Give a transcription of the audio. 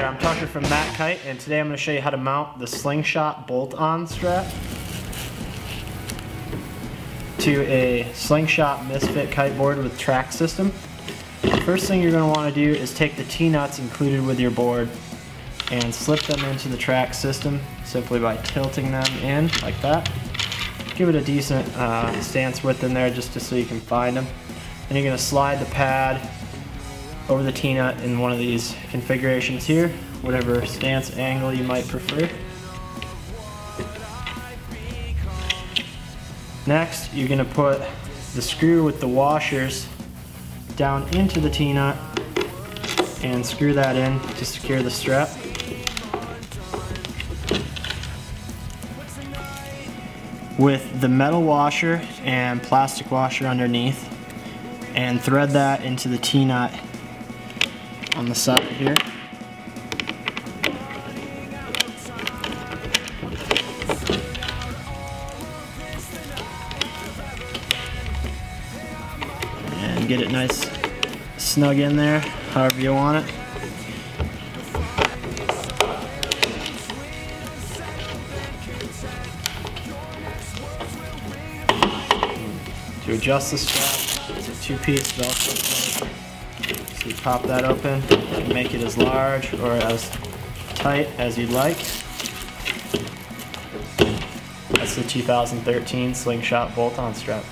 there, I'm Tucker from Matt Kite, and today I'm going to show you how to mount the Slingshot bolt-on strap to a Slingshot Misfit kiteboard with track system. First thing you're going to want to do is take the T-nuts included with your board and slip them into the track system simply by tilting them in like that. Give it a decent stance width in there just so you can find them. Then you're going to slide the pad over the T-nut in one of these configurations here, whatever stance angle you might prefer. Next, you're going to put the screw with the washers down into the T-nut and screw that in to secure the strap. With the metal washer and plastic washer underneath, and thread that into the T-nut on the side here. And get it nice snug in there, however you want it. To adjust the strap, it's a two-piece Velcro plate. So you pop that open and make it as large or as tight as you'd like. That's the 2013 Slingshot bolt-on strap.